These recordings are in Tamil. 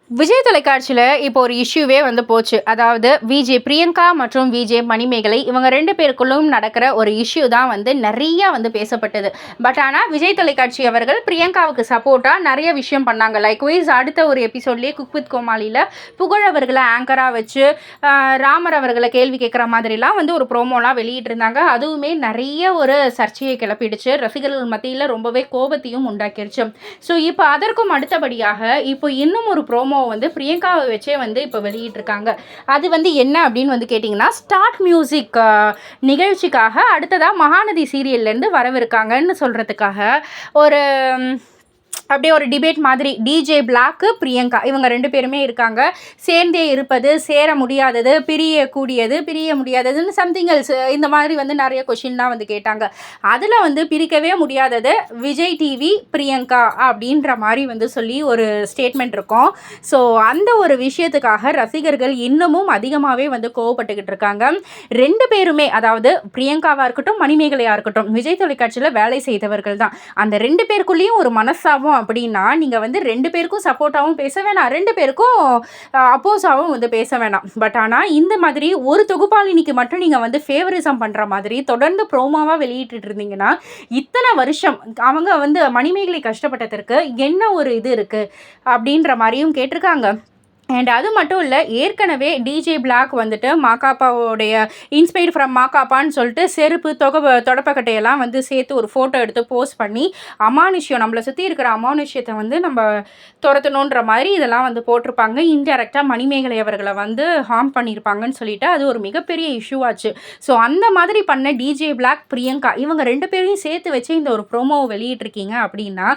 விஜய் தொலைக்காட்சியில் இப்போ ஒரு இஷ்யூவே வந்து போச்சு. அதாவது விஜே பிரியங்கா மற்றும் விஜே மணிமேகலை இவங்க 2 பேருக்குள்ளும் நடக்கிற ஒரு இஷ்யூ தான் வந்து நிறைய வந்து பேசப்பட்டது. பட் ஆனால் விஜய் தொலைக்காட்சி அவர்கள் பிரியங்காவுக்கு சப்போர்ட்டாக நிறைய விஷயம் பண்ணாங்க. லைக்வைஸ் அடுத்த ஒரு எபிசோட்லேயே குக் வித் கோமாளியில் புகழ் அவர்களை ஆங்கராக வச்சு ராமர் அவர்களை கேள்வி கேட்குற மாதிரிலாம் வந்து ஒரு ப்ரோமோலாம் வெளியிட்டிருந்தாங்க. அதுவுமே நிறைய ஒரு சர்ச்சையை கிளப்பிடுச்சு. ரசிகர்கள் மத்தியில் ரொம்பவே கோபத்தையும் உண்டாக்கிடுச்சு. ஸோ இப்போ அதற்கும் அடுத்தபடியாக இப்போ இன்னும் ஒரு ப்ரோமோ வந்து பிரியங்காவை வச்சே வந்து இப்போ வெளியிட்டிருக்காங்க. அது வந்து என்ன அப்படின்னு வந்து கேட்டிங்கன்னா, ஸ்டார்ட் மியூசிக் நிகழ்ச்சிக்காக அடுத்ததாக மகாநதி சீரியல்லேருந்து வரவிருக்காங்கன்னு சொல்கிறதுக்காக ஒரு அப்படியே ஒரு டிபேட் மாதிரி டிஜே பிளாக்கு பிரியங்கா இவங்க 2 பேருமே இருக்காங்க. சேர்ந்தே இருப்பது, சேர முடியாதது, பிரியக்கூடியது, பிரிய முடியாததுன்னு சம்திங் எல்ஸ் இந்த மாதிரி வந்து நிறைய கொஷின்லாம் வந்து கேட்டாங்க. அதில் வந்து பிரிக்கவே முடியாதது விஜய் டிவி பிரியங்கா அப்படின்ற மாதிரி வந்து சொல்லி ஒரு ஸ்டேட்மெண்ட் இருக்கும். ஸோ அந்த ஒரு விஷயத்துக்காக ரசிகர்கள் இன்னமும் அதிகமாகவே வந்து கோவப்பட்டுக்கிட்டு இருக்காங்க. 2 பேருமே, அதாவது பிரியங்காவாக இருக்கட்டும் மணிமேகலையாக இருக்கட்டும், விஜய் தொலைக்காட்சியில் வேலை செய்தவர்கள் தான். அந்த 2 பேருக்குள்ளேயும் ஒரு மனஸ்தாபம் அப்படின்னா நீங்கள் வந்து 2 பேருக்கும் சப்போர்ட்டாகவும் பேச வேணாம், 2 பேருக்கும் அப்போஸாகவும் வந்து பேச வேணாம். பட் ஆனால் இந்த மாதிரி ஒரு தொகுப்பாளினிக்கு மட்டும் நீங்கள் வந்து ஃபேவரிசம் பண்ணுற மாதிரி தொடர்ந்து ப்ரோமோவாக வெளியிட்டு இருந்தீங்கன்னா இத்தனை வருஷம் அவங்க வந்து மணிமேகலை கஷ்டப்பட்டதற்கு என்ன ஒரு இது இருக்குது அப்படின்ற மாதிரியும் கேட்டிருக்காங்க. அண்ட் அது மட்டும் இல்லை, ஏற்கனவே டிஜே பிளாக் வந்துட்டு மாக்காப்பாவோடைய இன்ஸ்பைர்ட் ஃப்ரம் மாக்காப்பான்னு சொல்லிட்டு செருப்பு தொடப்பக்கட்டையெல்லாம் வந்து சேர்த்து ஒரு ஃபோட்டோ எடுத்து போஸ்ட் பண்ணி அமானுஷ்யம், நம்மளை சுற்றி இருக்கிற அமானுஷ்யத்தை வந்து நம்ம துரத்தணுன்ற மாதிரி இதெல்லாம் வந்து போட்டிருப்பாங்க. இன்டெரக்டாக மணிமேகலை அவர்களை வந்து ஹார்ம் பண்ணியிருப்பாங்கன்னு சொல்லிட்டு அது ஒரு மிகப்பெரிய இஷ்யூ ஆச்சு. ஸோ அந்த மாதிரி பண்ண டிஜே பிளாக் பிரியங்கா இவங்க 2 பேரையும் சேர்த்து வச்சு இந்த ஒரு ப்ரோமோவை வெளியிட்டிருக்கீங்க அப்படின்னா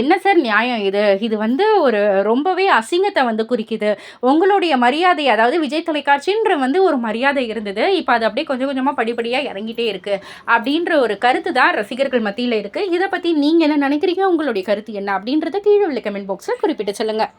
என்ன சார் நியாயம் இது? இது வந்து ஒரு ரொம்பவே அசிங்கத்தை வந்து குறிக்குது. உங்களுடைய மரியாதை, அதாவது விஜய் தொலைக்காட்சின்ற வந்து ஒரு மரியாதை இருந்தது, இப்போ அது அப்படியே கொஞ்சம் கொஞ்சமாக படிப்படியாக இறங்கிட்டே இருக்குது அப்படின்ற ஒரு கருத்து தான் ரசிகர்கள் மத்தியில் இருக்குது. இதை பற்றி நீங்கள் என்ன நினைக்கிறீங்க? உங்களுடைய கருத்து என்ன அப்படின்றத கீழே உள்ள கமெண்ட் பாக்ஸில் குறிப்பிட்டு சொல்லுங்கள்.